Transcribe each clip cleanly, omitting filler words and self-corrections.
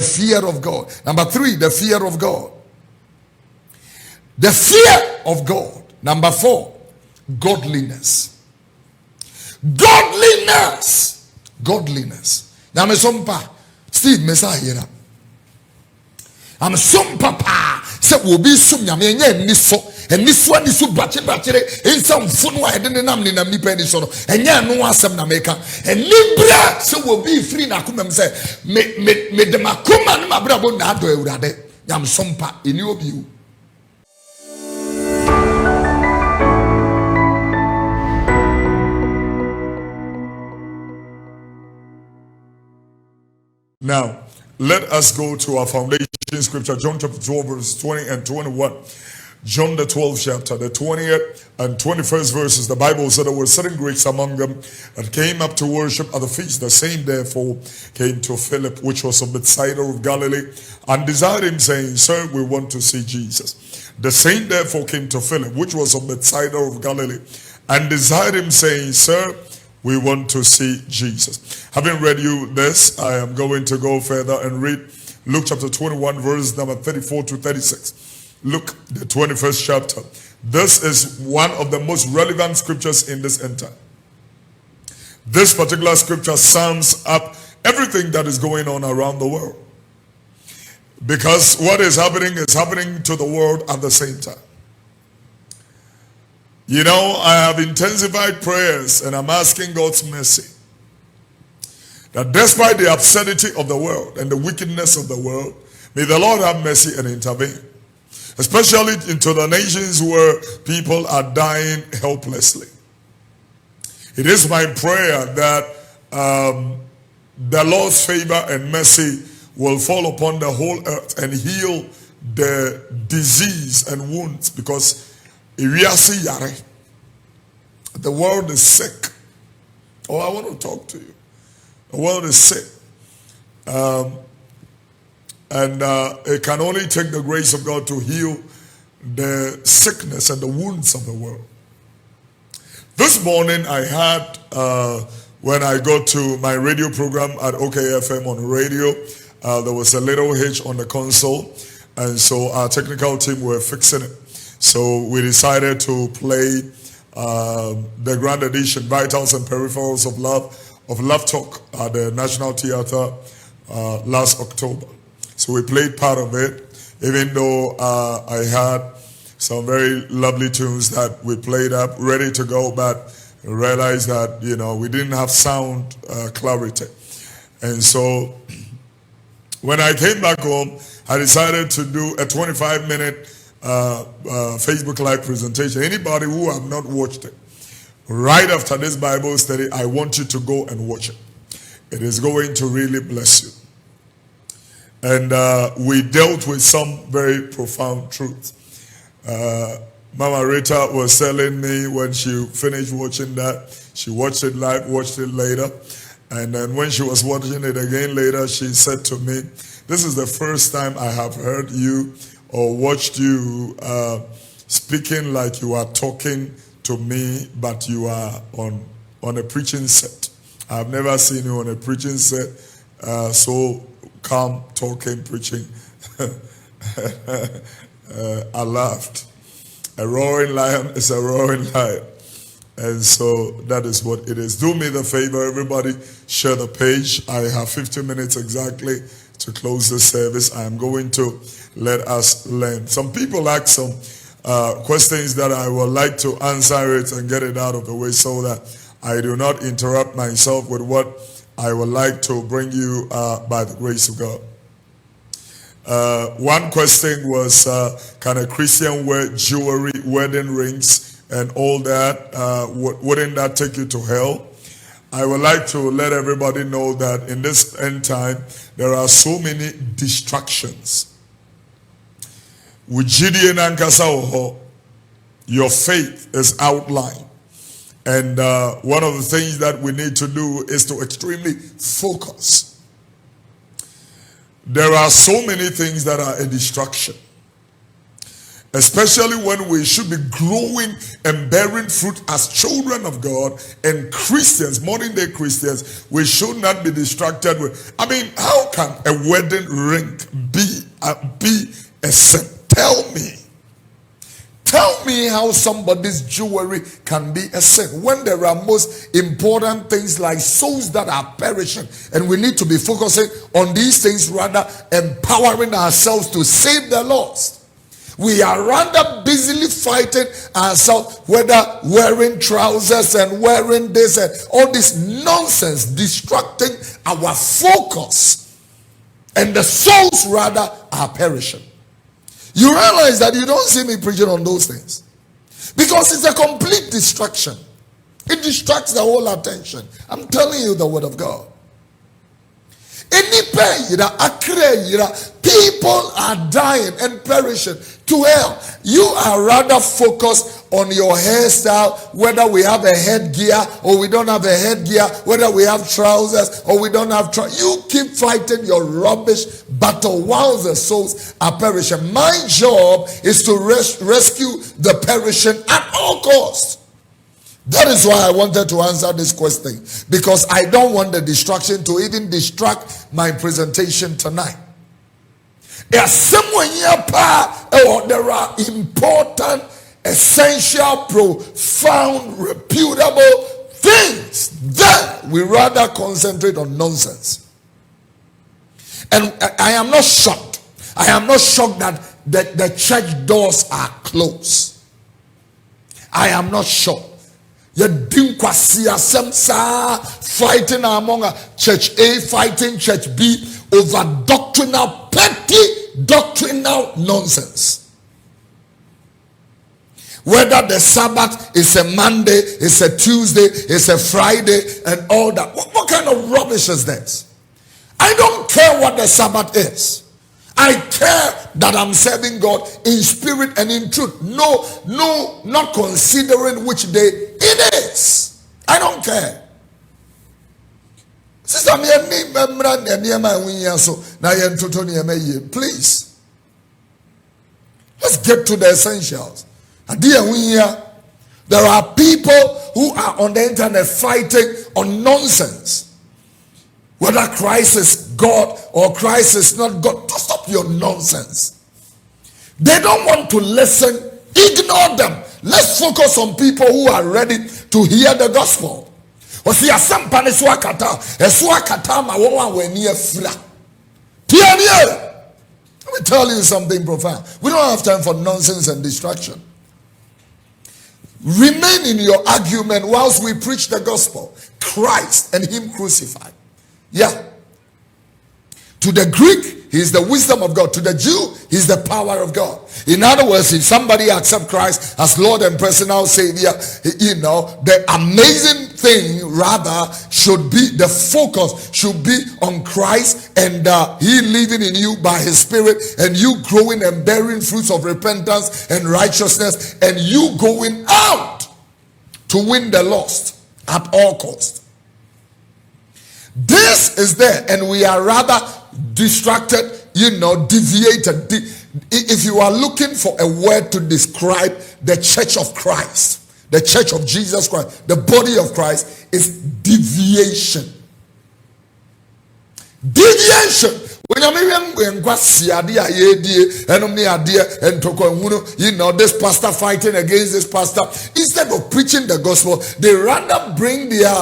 fear of God. Number 3, the fear of God. The fear of God. Number 4, godliness. Godliness. Godliness. Now, I'm a Steve Messiah. I'm some papa. So will be some Nyame nifo. And this one is so batchere. In some fun, I didn't know ni penny so. And ya no asem na meka. And libra so will be free na kumem say. Me de makuma na mabrabo na do ewurade. Yam some pa in your view. Now, let us go to our foundation scripture, John chapter 12, verse 20 and 21. John the 12th chapter, the 20th and 21st verses. The Bible said there were certain Greeks among them that came up to worship at the feast. The same therefore came to Philip, which was of Bethsaida of Galilee, and desired him, saying, Sir, we want to see Jesus. The same therefore came to Philip, which was of Bethsaida of Galilee, and desired him, saying, Sir, we want to see Jesus. Having read you this, I am going to go further and read Luke chapter 21, verse number 34 to 36. Luke, the 21st chapter. This is one of the most relevant scriptures in this end time. This particular scripture sums up everything that is going on around the world. Because what is happening to the world at the same time. You know, I have intensified prayers and I'm asking God's mercy that despite the absurdity of the world and the wickedness of the world, may the Lord have mercy and intervene. Especially into the nations where people are dying helplessly. It is my prayer that the Lord's favor and mercy will fall upon the whole earth and heal the disease and wounds, because the world is sick. Oh, I want to talk to you. The world is sick. And it can only take the grace of God to heal the sickness and the wounds of the world. This morning I had, when I got to my radio program at OKFM on radio, there was a little hitch on the console. And so our technical team were fixing it. So we decided to play the grand edition, Vitals and Peripherals of Love Talk at the National Theatre last October. So we played part of it, even though I had some very lovely tunes that we played up, ready to go, but realized that, you know, we didn't have sound clarity. And so when I came back home, I decided to do a 25-minute Facebook Live presentation. Anybody who have not watched it, right after this Bible study, I want you to go and watch it. It is going to really bless you. And we dealt with some very profound truths. Mama Rita was telling me when she finished watching that, she watched it live, watched it later. And then when she was watching it again later, she said to me, this is the first time I have heard you or watched you speaking like you are talking to me, but you are on a preaching set. I've never seen you on a preaching set so calm, talking, preaching. I laughed. A roaring lion is a roaring lion. And so that is what it is. Do me the favor, everybody, share the page. I have 15 minutes exactly to close the service. I am going to let us learn. Some people ask some questions that I would like to answer it and get it out of the way so that I do not interrupt myself with what I would like to bring you by the grace of God. One question was, can a Christian wear jewelry, wedding rings, and all that? Wouldn't that take you to hell? I would like to let everybody know that in this end time, there are so many distractions. With Gideon and Kasaoho, your faith is outlined. And one of the things that we need to do is to extremely focus. There are so many things that are a distraction. especially when we should be growing and bearing fruit as children of God and Christians, modern day Christians. We should not be distracted with, I mean, how can a wedding ring be a sin? Tell me how somebody's jewelry can be a sin when there are most important things like souls that are perishing, and we need to be focusing on these things rather empowering ourselves to save the lost. We are rather busily fighting ourselves, whether wearing trousers and wearing this and all this nonsense, distracting our focus, and the souls rather are perishing. You realize that you don't see me preaching on those things because it's a complete distraction. It distracts the whole attention. I'm telling you the word of God. People are dying and perishing to hell. You are rather focused on your hairstyle, whether we have a headgear or we don't have a headgear, whether we have trousers or we don't have trousers. You keep fighting your rubbish battle while the souls are perishing. My job is to rescue the perishing at all costs. That is why I wanted to answer this question, because I don't want the distraction to even distract my presentation tonight. There are important, essential, profound, reputable things that we rather concentrate on nonsense. And I am not shocked. I am not shocked that the church doors are closed. I am not shocked. Fighting among church A, fighting church B over petty doctrinal nonsense. Whether the Sabbath is a Monday, it's a Tuesday, it's a Friday, and all that. What kind of rubbish is this? I don't care what the Sabbath is. I care that I'm serving God in spirit and in truth. No, not considering which day it is. I don't care. Please. Let's get to the essentials. There are people who are on the internet fighting on nonsense. Whether Christ is God or Christ is not God. Stop your nonsense. They don't want to listen. Ignore them. Let's focus on people who are ready to hear the gospel. Let me tell you something profound. We don't have time for nonsense and distraction. Remain in your argument whilst we preach the gospel. Christ and him crucified. Yeah. To the Greek, he is the wisdom of God. To the Jew, he is the power of God. In other words, if somebody accepts Christ as Lord and personal Savior, the amazing thing rather should be, the focus should be on Christ and he living in you by his spirit, and you growing and bearing fruits of repentance and righteousness, and you going out to win the lost at all costs. This is there, and we are rather distracted, deviated. If you are looking for a word to describe the church of Christ, the church of Jesus Christ, the body of Christ, is deviation. Deviation. This pastor fighting against this pastor, instead of preaching the gospel, they rather bring their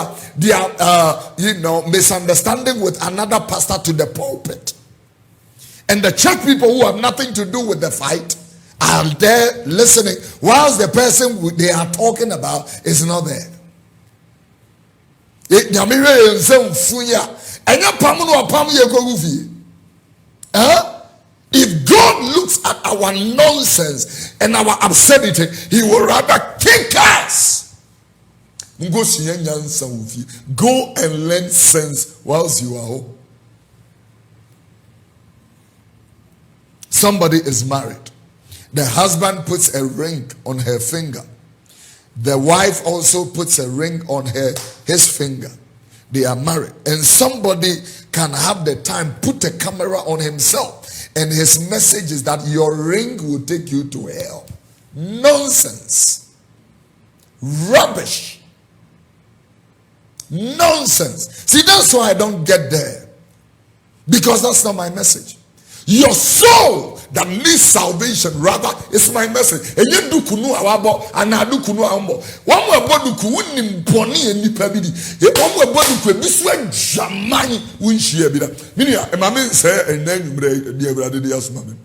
misunderstanding with another pastor to the pulpit. And the church people who have nothing to do with the fight are there listening, whilst the person they are talking about is not there. If God looks at our nonsense and our absurdity, he will rather kick us. Go and learn sense whilst you are home. Somebody is married. The husband puts a ring on her finger. The wife also puts a ring on his finger. they are married, and somebody can have the time, put a camera on himself, and his message is that your ring will take you to hell. Nonsense. Rubbish. Nonsense. See, that's why I don't get there, because that's not my message. Your soul that needs salvation, rather, is my message. And you do kunu awabo, and I do kunu ambo. One more boduku wouldn't pony and nipabidi. One more boduku, this one jamani win share bida. Meaning, a mammy say, and then you break the other day as mammy.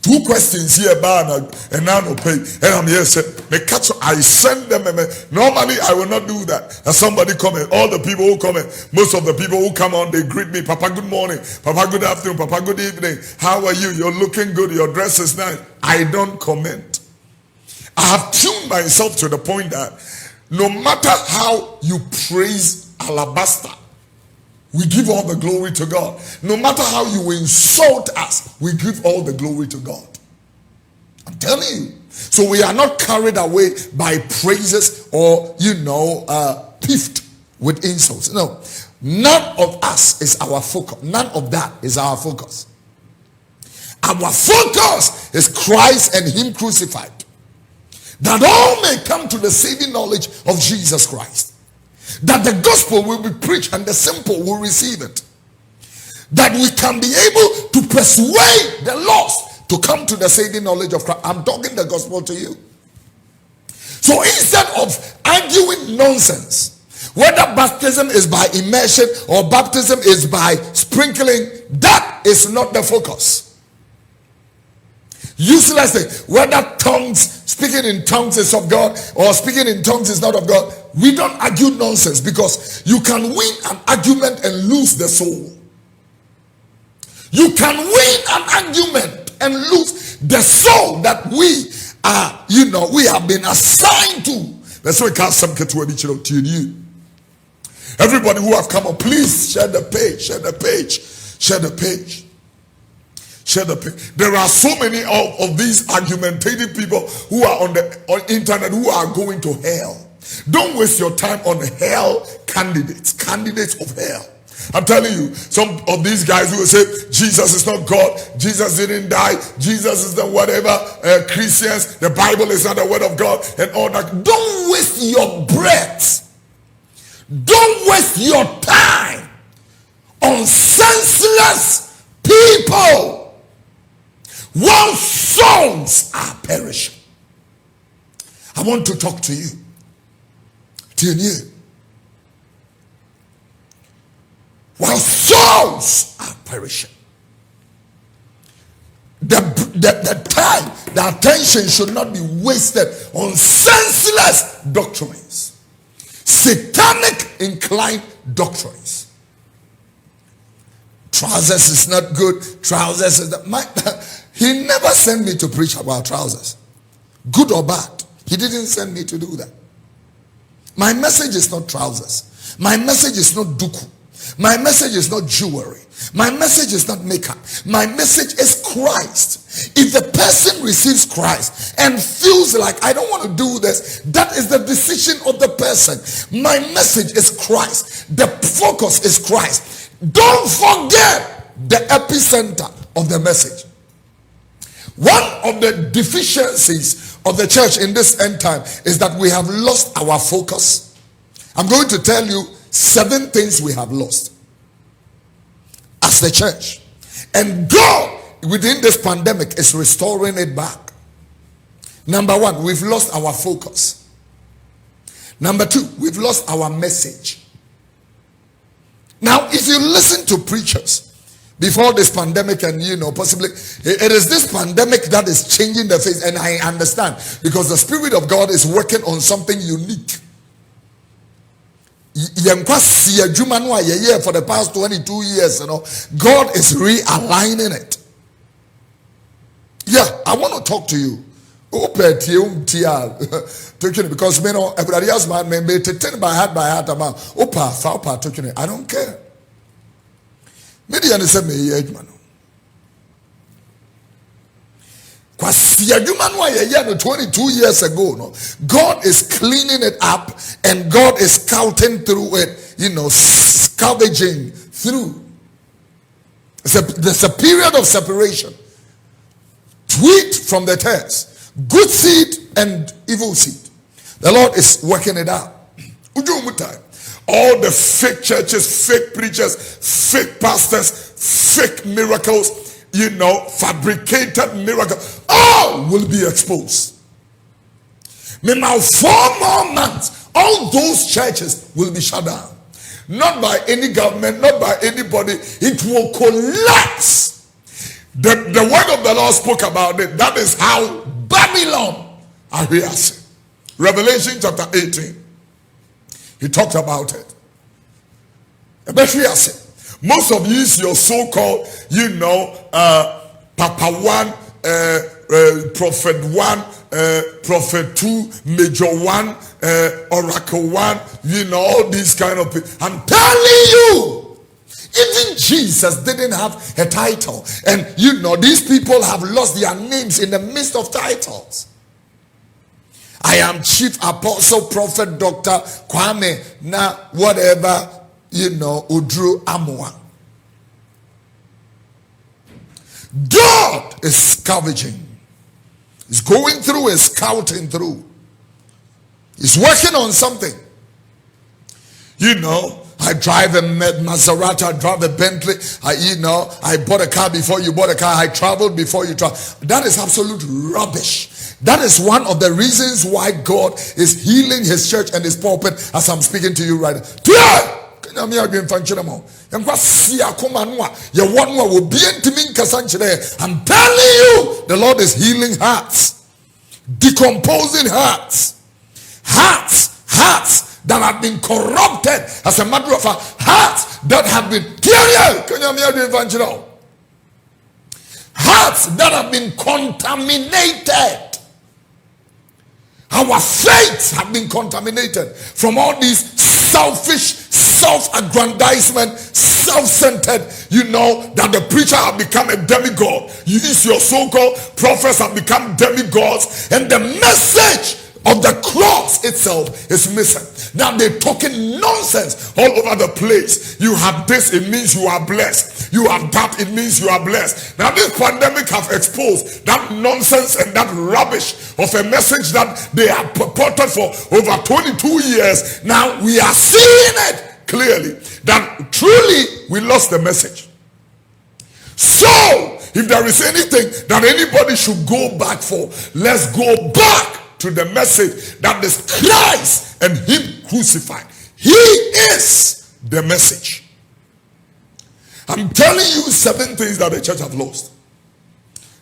Two questions here, and now no pay. And I'm here, I send them. Normally, I will not do that. And somebody comment, all the people who comment, most of the people who come on, they greet me. Papa, good morning. Papa, good afternoon. Papa, good evening. How are you? You're looking good. Your dress is nice. I don't comment. I have tuned myself to the point that no matter how you praise alabaster, we give all the glory to God. No matter how you insult us, we give all the glory to God. I'm telling you. So we are not carried away by praises or, piffed with insults. No. None of us is our focus. None of that is our focus. Our focus is Christ and Him crucified, that all may come to the saving knowledge of Jesus Christ. That the gospel will be preached and the simple will receive it. That we can be able to persuade the lost to come to the saving knowledge of Christ. I'm talking the gospel to you. So instead of arguing nonsense, whether baptism is by immersion or baptism is by sprinkling, that is not the focus. Useless thing, whether speaking in tongues is of God or speaking in tongues is not of God. We don't argue nonsense, because you can win an argument and lose the soul. You can win an argument and lose the soul that we are, we have been assigned to. That's why we can't some get to you. Everybody who have come up, please share the page, share the page, share the page. Share the page. There are so many of these argumentative people who are on the internet who are going to hell. Don't waste your time on hell candidates of hell. I'm telling you, some of these guys who will say Jesus is not God, Jesus didn't die, Jesus is the whatever, Christians, the Bible is not the word of God, and all that. Don't waste your breath. Don't waste your time on senseless people. While souls are perishing. I want to talk to you. While souls are perishing, the time, the attention should not be wasted on senseless doctrines, satanic inclined doctrines. Trousers is not good. Trousers is not. He never sent me to preach about trousers, good or bad. He didn't send me to do that. My message is not trousers. My message is not duku. My message is not jewelry. My message is not makeup. My message is Christ. If the person receives Christ and feels like I don't want to do this, that is the decision of the person. My message is Christ. The focus is Christ. Don't forget the epicenter of the message. One of the deficiencies of the church in this end time is that we have lost our focus. I'm going to tell you 7 things we have lost as the church. And God, within this pandemic, is restoring it back. Number 1, we've lost our focus. Number 2, we've lost our message. Now, if you listen to preachers before this pandemic, and possibly it is this pandemic that is changing the face, and I understand, because the Spirit of God is working on something unique. For the past 22 years, God is realigning it. Yeah, I want to talk to you. Because everybody else may by heart I don't care. Maybe you understand me, man. The 22 years ago, no, God is cleaning it up and God is scouting through it, scavenging through. There's a period of separation. Wheat from the tares, good seed and evil seed. The Lord is working it out. All the fake churches, fake preachers, fake pastors, fake miracles, fabricated miracles, all will be exposed. Meanwhile, 4 more months, all those churches will be shut down. Not by any government, not by anybody. It will collapse. The word of the Lord spoke about it. That is how Babylon arias. Revelation chapter 18. He talked about it. Most of you, your so-called, Papa 1, Prophet 1, Prophet 2, Major 1, Oracle 1, all these kind of people. I'm telling you, even Jesus didn't have a title. And these people have lost their names in the midst of titles. I am Chief Apostle, Prophet, Doctor, Kwame, whatever, Oduro Amwa. God is scavenging. He's going through and scouting through. He's working on something. I drive a Maserati, I drive a Bentley, I bought a car before you bought a car, I traveled before you traveled. That is absolute rubbish. That is one of the reasons why God is healing his church and his pulpit as I'm speaking to you right now. I'm telling you, the Lord is healing hearts, decomposing hearts that have been corrupted. As a matter of fact, hearts that have been hearts that have been contaminated. Our faiths have been contaminated from all these selfish, self-aggrandizement, self-centered, that the preacher have become a demigod. Your so-called prophets have become demigods, and the message of the cross itself is missing. Now they're talking nonsense all over the place. You have this, it means you are blessed. You have that, it means you are blessed. Now this pandemic have exposed that nonsense and that rubbish of a message that they have purported for over 22 years. Now we are seeing it clearly that truly we lost the message. So if there is anything that anybody should go back for, let's go back to the message that is Christ and him crucified. He is the message. I'm telling you 7 things that the church have lost.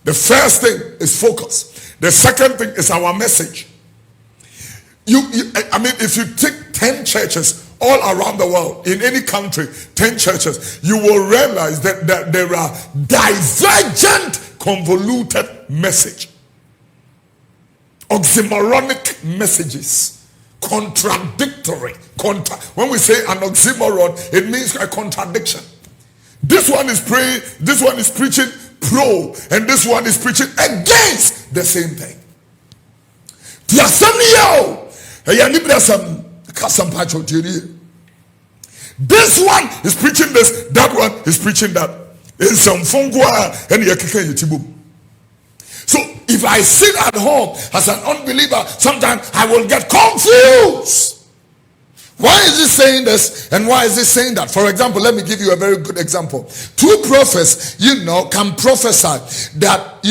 The first thing is focus. The second thing is our message. If you take 10 churches all around the world, in any country, 10 churches, you will realize that there are divergent, convoluted message. Oxymoronic messages, contradictory. When we say an oxymoron, it means a contradiction. This one is praying, this one is preaching pro, and this one is preaching against the same thing. This one is preaching this, that one is preaching that. So if I sit at home as an unbeliever, sometimes I will get confused. Why is he saying this and why is he saying that? For example, let me give you a very good example. 2 prophets, can prophesy that,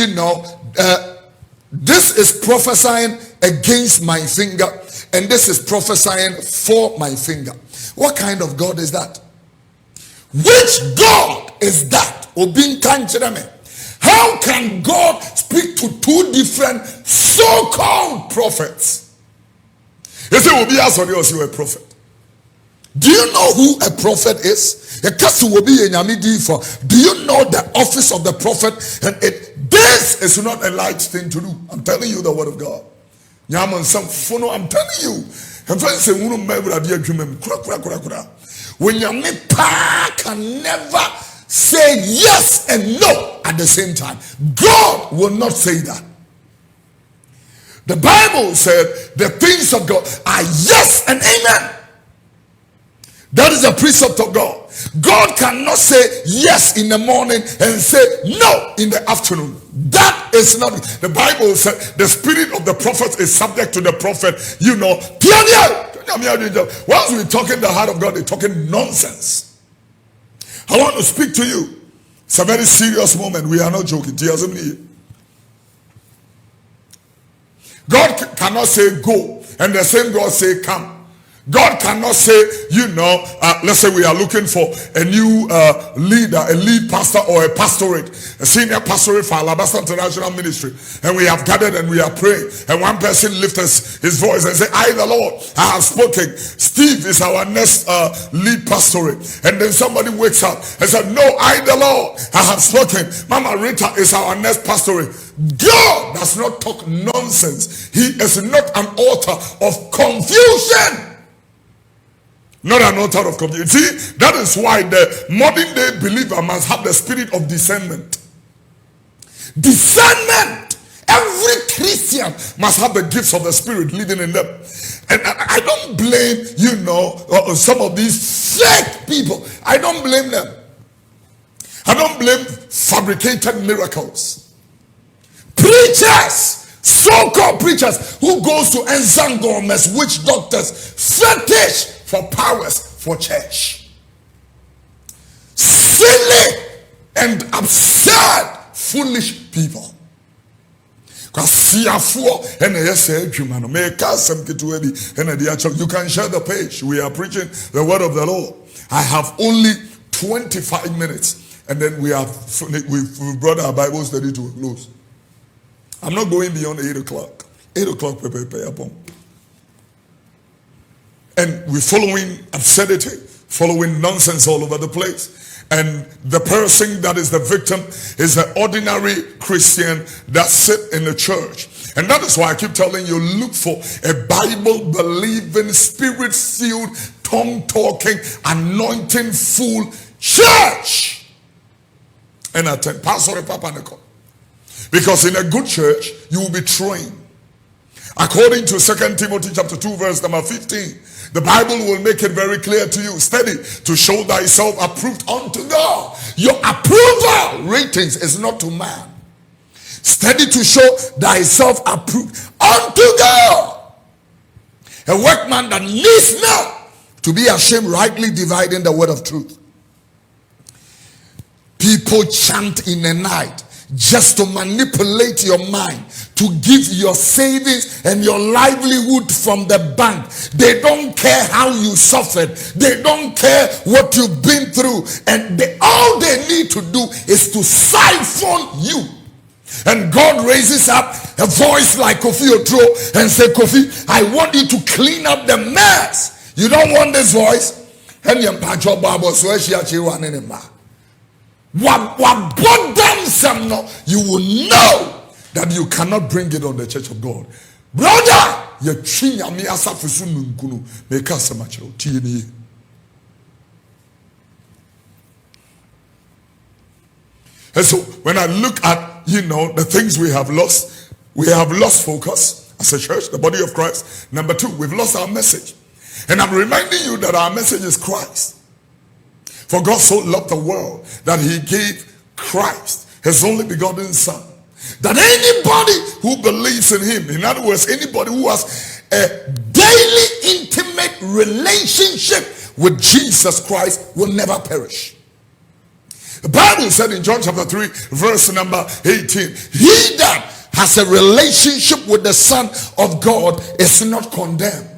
this is prophesying against my finger and this is prophesying for my finger. What kind of God is that? Which God is that? How can God speak to 2 different so-called prophets? You say, you a prophet. Do you know who a prophet is? Do you know the office of the prophet? And this is not a light thing to do. I'm telling you the word of God. I'm telling you. When Nyame can never say yes and no at the same time. God will not say that. The Bible said the things of God are yes and amen. That is the precept of God. God cannot say yes in the morning and say no in the afternoon. That is not. The Bible said the spirit of the prophet is subject to the prophet. Once we're talking the heart of God, they're talking nonsense. I want to speak to you. It's a very serious moment. We are not joking. God cannot say go and the same God say come. God cannot say, let's say we are looking for a new leader, a lead pastor or a pastorate, a senior pastorate for Alabasta International Ministry. And we have gathered and we are praying. And one person lifts his voice and say, I, the Lord, I have spoken. Steve is our next lead pastorate. And then somebody wakes up and said, no, I, the Lord, I have spoken. Mama Rita is our next pastorate. God does not talk nonsense. He is not an author of confusion. Not an author of confusion. See, that is why the modern day believer must have the spirit of discernment. Discernment. Every Christian must have the gifts of the spirit living in them. And I don't blame, some of these fake people. I don't blame them. I don't blame fabricated miracles. Preachers. So-called preachers who goes to Enzangomes, witch doctors, fetish for powers for church. Silly and absurd, foolish people. You can share the page. We are preaching the word of the Lord. I have only 25 minutes, and then we've brought our Bible study to a close. I'm not going beyond 8 o'clock. 8 o'clock, and we're following absurdity, following nonsense all over the place. And the person that is the victim is an ordinary Christian that sit in the church. And that is why I keep telling you, look for a Bible-believing, spirit-filled, tongue-talking, anointing-full church. And attend. Pastor Papa Nico. Because in a good church, you will be trained. According to 2 Timothy chapter 2, verse number 15, the Bible will make it very clear to you. Study to show thyself approved unto God. Your approval ratings is not to man. Study to show thyself approved unto God. A workman that needs not to be ashamed, rightly dividing the word of truth. People chant in the night just to manipulate your mind, to give your savings and your livelihood from the bank. They don't care how you suffered. They don't care what you've been through. And all they need to do is to siphon you. And God raises up a voice like Kofi Oduro and say, Kofi, I want you to clean up the mess. You don't want this voice? You will know that you cannot bring it on the church of God. Brother, and so when I look at the things we have lost focus as a church, the body of Christ. Number 2, we've lost our message. And I'm reminding you that our message is Christ. For God so loved the world that he gave Christ, his only begotten son, that anybody who believes in him, in other words, anybody who has a daily intimate relationship with Jesus Christ will never perish. The Bible said in John chapter 3, verse number 18, he that has a relationship with the Son of God is not condemned.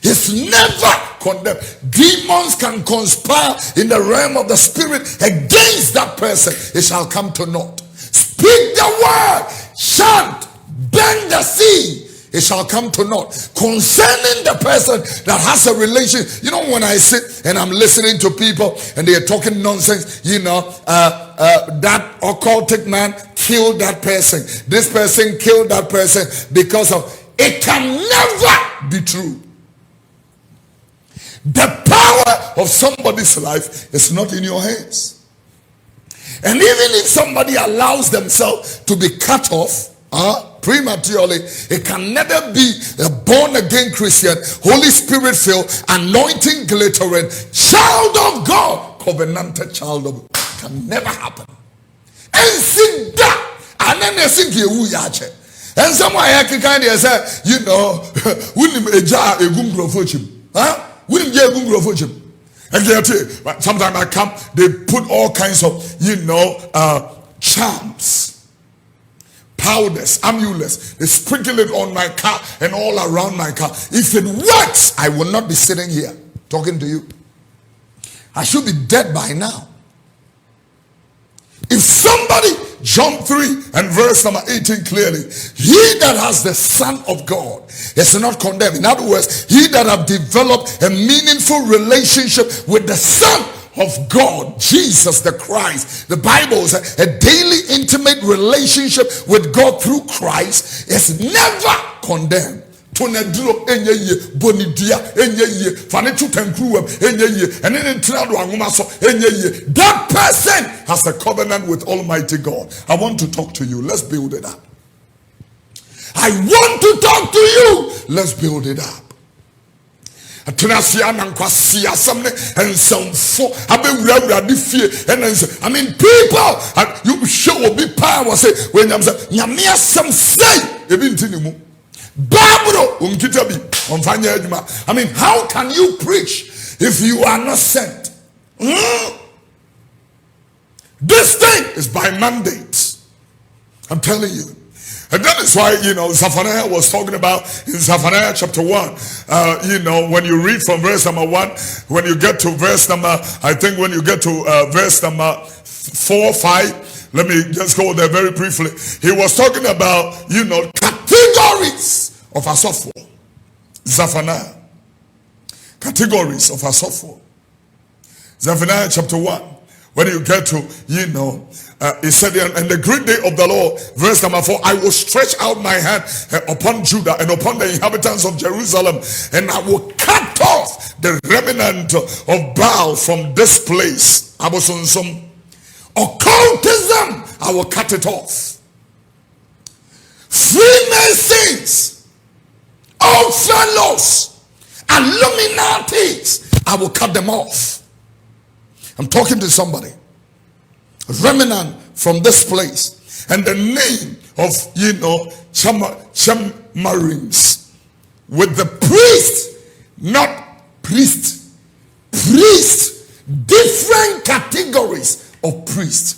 He's never condemned. Demons can conspire in the realm of the spirit against that person. It shall come to naught. Speak the word. Chant. Bend the sea. It shall come to naught. Concerning the person that has a relation. When I sit and I'm listening to people and they are talking nonsense, that occultic man killed that person. This person killed that person because of it. Can never be true. The power of somebody's life is not in your hands. And even if somebody allows themselves to be cut off, prematurely, it can never be a born-again Christian, Holy Spirit-filled, anointing glittering, child of God, covenanted child of God. It can never happen. And see that. And then they think you yache. And someone can kind of say, you know, wouldn't a jar a gum grofojim? Huh? Wouldn't get a gum grofojim? And sometimes I come, they put all kinds of, you know, charms, powders, amulets. They sprinkle it on my car and all around my car. If it works, I will not be sitting here talking to you. I should be dead by now. If somebody, John 3 and verse number 18 clearly, he that has the Son of God is not condemned. In other words, he that have developed a meaningful relationship with the Son of God, Jesus the Christ. The Bible says a daily intimate relationship with God through Christ is never condemned. That person has a covenant with Almighty God. I want to talk to you. Let's build it up. I want to talk to you. Let's build it up. I mean, people, you show a big power. Say, when I'm saying, Nyame some say, I mean, how can you preach if you are not sent? This thing is by mandate. I'm telling you. And that is why, you know, Zephaniah was talking about in Zephaniah chapter 1. You know, when you read from verse number 1, when you get to verse number, I think when you get to verse number 4, 5, let me just go there very briefly. He was talking about, you know, categories of asopho. Zephaniah. Categories of asopho. Zephaniah chapter 1. When you get to, you know, he said, and the great day of the Lord, verse number 4, I will stretch out my hand upon Judah and upon the inhabitants of Jerusalem, and I will cut off the remnant of Baal from this place. I was on some occultism, I will cut it off. Freemasons, all fellows, Illuminatis, I will cut them off. I'm talking to somebody. Remnant from this place. And the name of, you know, Chamarines. With the priest, not priest. Priest. Different categories of priests.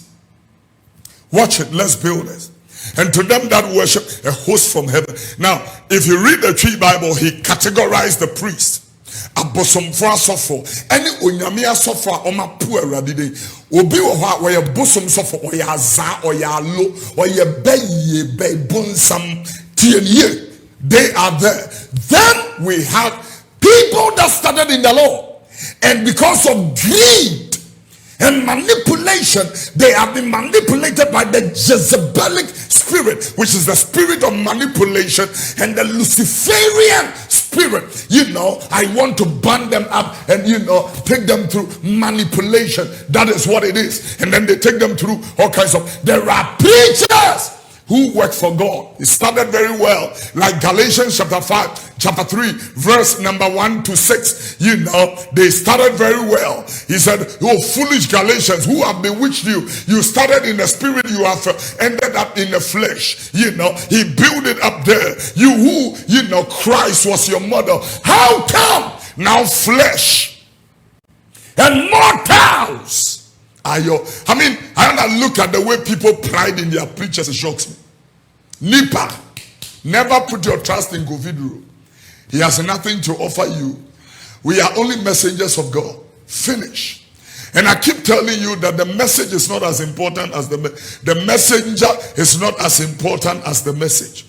Watch it. Let's build it. And to them that worship a host from heaven. Now, if you read the Tree Bible, he categorized the priest. Abosomfo asofo ene onyame asofo a omapu awurade de obi wo ho a wo ye bosom sofo o ye aza o ye alo o ye baye bonsam tienie. They are there. Then we have people that started in the law, and because of greed and manipulation, they have been manipulated by the Jezebelic spirit, which is the spirit of manipulation, and the Luciferian spirit. You know, I want to band them up and, you know, take them through manipulation. That is what it is. And then they take them through all kinds of, there are preachers who work for God. It started very well, like Galatians chapter 3, verse number 1 to 6. You know, they started very well. He said, "Oh, foolish Galatians, who have bewitched you? You started in the spirit, you have ended up in the flesh." You know, he built it up there. You who, you know, Christ was your mother. How come now flesh and mortals are your, I mean, I look at the way people pride in their preachers, it shocks me. Nipa, never put your trust in Kofi Oduro. He has nothing to offer you. We are only messengers of God. Finish. And I keep telling you that the message is not as important as the messenger is not as important as the message.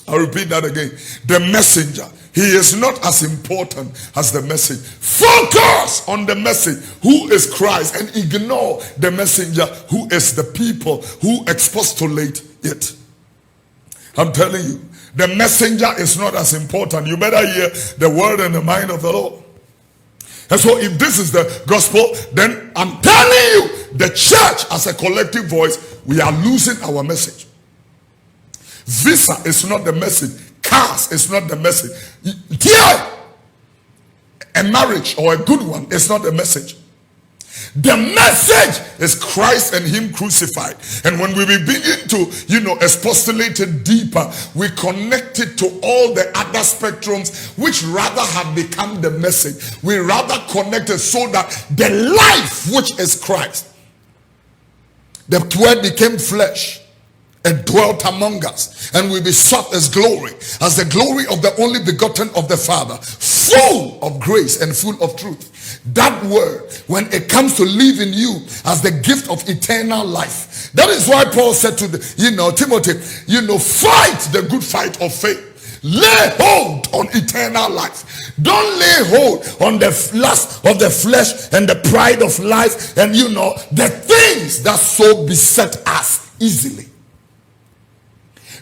I'll repeat that again. The messenger, he is not as important as the message. Focus on the message, who is Christ, and ignore the messenger, who is the people who expostulate it. I'm telling you, the messenger is not as important. You better hear the word and the mind of the Lord. And so if this is the gospel, then I'm telling you, the church as a collective voice, we are losing our message. Visa is not the message. Cars is not the message. Here, a marriage or a good one is not the message. The message is Christ and him crucified. And when we begin to, expostulate it deeper, we connect it to all the other spectrums which rather have become the message. We rather connect it so that the life which is Christ, the word became flesh and dwelt among us, and we besought his glory as the glory of the only begotten of the Father, full of grace and full of truth. That word, when it comes to live in you as the gift of eternal life, that is why Paul said to Timothy, fight the good fight of faith. Lay hold on eternal life. Don't lay hold on the lust of the flesh and the pride of life and the things that so beset us easily.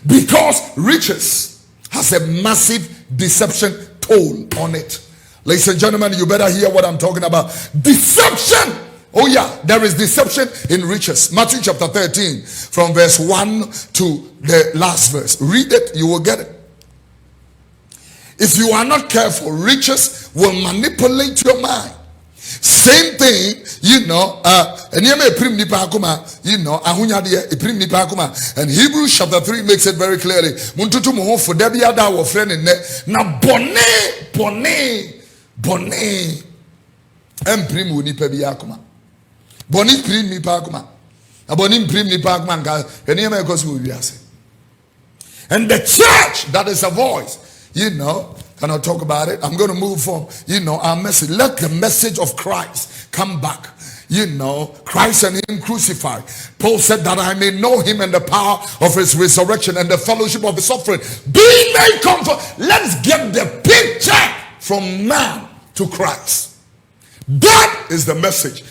Because riches has a massive deception toll on it. Ladies and gentlemen, you better hear what I'm talking about. Deception. Oh yeah, there is deception in riches. Matthew chapter 13 from verse 1 to the last verse. Read it, you will get it. If you are not careful, riches will manipulate your mind. Same thing, and Hebrews chapter 3 makes it very clearly. And the church, that is a voice. Cannot talk about it. I'm going to move from, our message. Let the message of Christ come back. Christ and him crucified. Paul said that I may know him and the power of his resurrection and the fellowship of his suffering. Being made comfort. Let's get the picture from man to Christ. That is the message.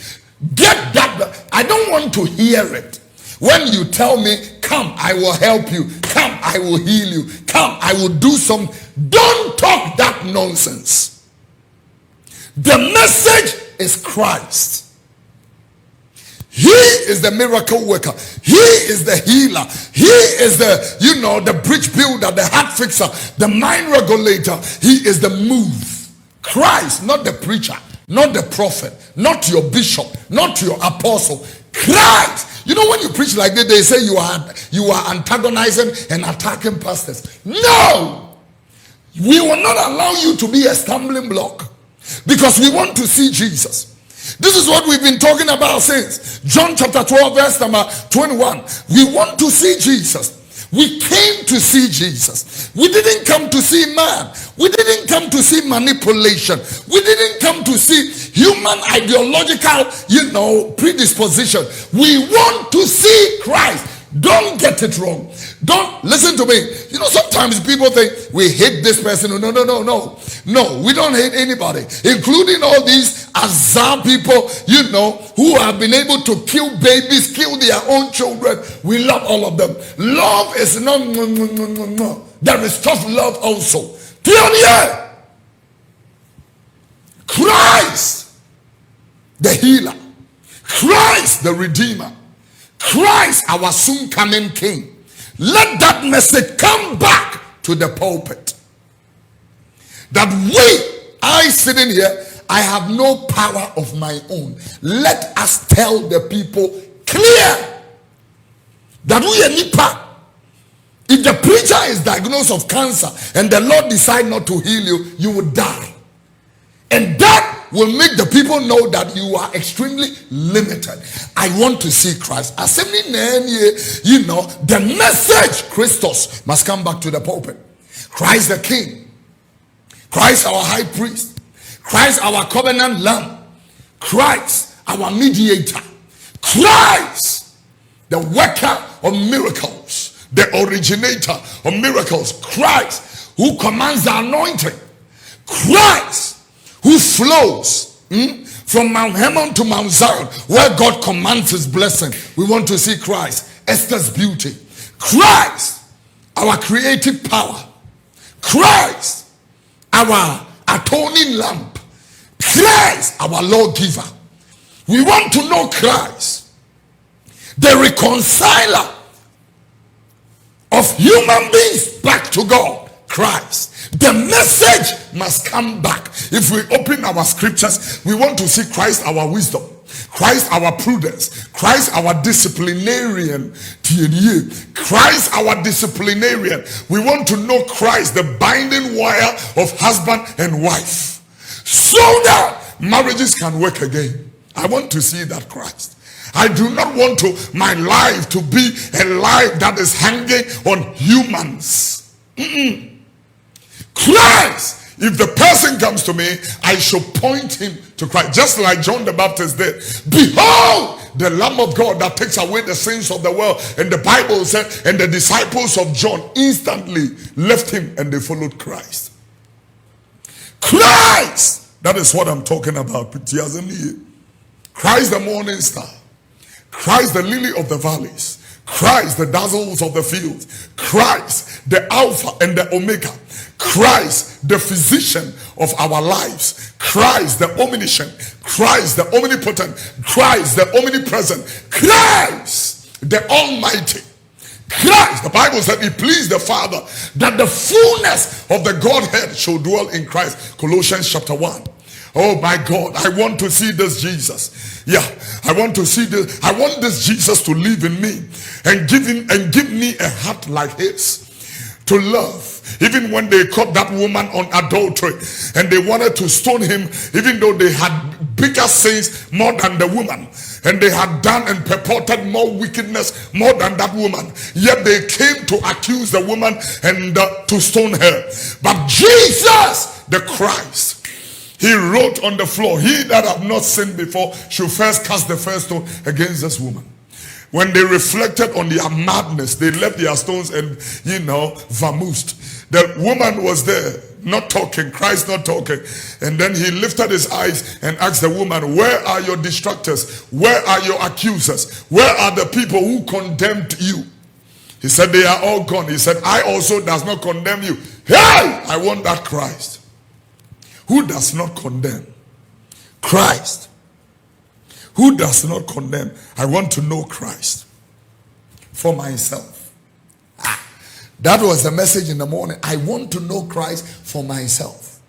Get that. I don't want to hear it. When you tell me, come, I will help you. Come, I will heal you. Come, I will do some. Don't talk that nonsense. The message is Christ. He is the miracle worker. He is the healer. He is the, the bridge builder, the heart fixer, the mind regulator. He is the move. Christ, not the preacher, not the prophet, not your bishop, not your apostle. Christ. When you preach like that, they say you are antagonizing and attacking pastors. No! We will not allow you to be a stumbling block because we want to see Jesus. This is what we've been talking about since John chapter 12 verse number 21. We want to see Jesus. We came to see Jesus. We didn't come to see man. We didn't come to see manipulation. We didn't come to see human ideological, predisposition. We want to see Christ. Don't get it wrong. Don't listen to me. Sometimes people think we hate this person. No, we don't hate anybody, including all these Azar people, who have been able to kill babies, kill their own children. We love all of them. Love is no. There is tough love also. Christ, the healer. Christ, the redeemer. Christ, our soon coming king. Let that message come back to the pulpit. That I sitting here, I have no power of my own. Let us tell the people clear that we are nipa. If the preacher is diagnosed of cancer and the Lord decide not to heal you, you will die. And that will make the people know that you are extremely limited. I want to see Christ. The message, Christos, must come back to the pulpit. Christ the King. Christ our high priest. Christ our covenant lamb. Christ our mediator. Christ the worker of miracles. The originator of miracles. Christ who commands the anointing. Christ who flows from Mount Hermon to Mount Zion, where God commands his blessing. We want to see Christ, Esther's beauty. Christ, our creative power. Christ, our atoning lamp. Christ, our lawgiver. We want to know Christ, the reconciler of of human beings back to God, Christ. The message must come back. If we open our scriptures, we want to see Christ our wisdom, Christ our prudence, Christ our disciplinarian, Christ our disciplinarian. We want to know Christ, the binding wire of husband and wife, so that marriages can work again. I want to see that Christ. I do not want my life to be a life that is hanging on humans. Christ. If the person comes to me, I shall point him to Christ. Just like John the Baptist did. Behold, the Lamb of God that takes away the sins of the world. And the Bible said, and the disciples of John instantly left him and they followed Christ. Christ! That is what I'm talking about. Christ the morning star. Christ the lily of the valleys. Christ the dazzles of the fields. Christ the Alpha and the Omega. Christ the physician of our lives. Christ the omniscient. Christ the omnipotent. Christ the omnipresent. Christ the Almighty. Christ, the Bible said, it pleased the Father that the fullness of the Godhead should dwell in Christ. Colossians chapter 1. Oh my God, I want to see this Jesus. Yeah, I want to see this. I want this Jesus to live in me and give me a heart like his to love. Even when they caught that woman on adultery and they wanted to stone him, even though they had bigger sins more than the woman, and they had done and purported more wickedness more than that woman, yet they came to accuse the woman and to stone her. But Jesus the Christ, he wrote on the floor, he that have not sinned before should first cast the first stone against this woman. When they reflected on their madness, they left their stones and vamoosed. The woman was there, not talking, Christ not talking. And then he lifted his eyes and asked the woman, where are your distractors? Where are your accusers? Where are the people who condemned you? He said, they are all gone. He said, I also does not condemn you. Hey, I want that Christ who does not condemn. Christ who does not condemn. I want to know Christ for myself. That was the message in the morning. I want to know Christ for myself.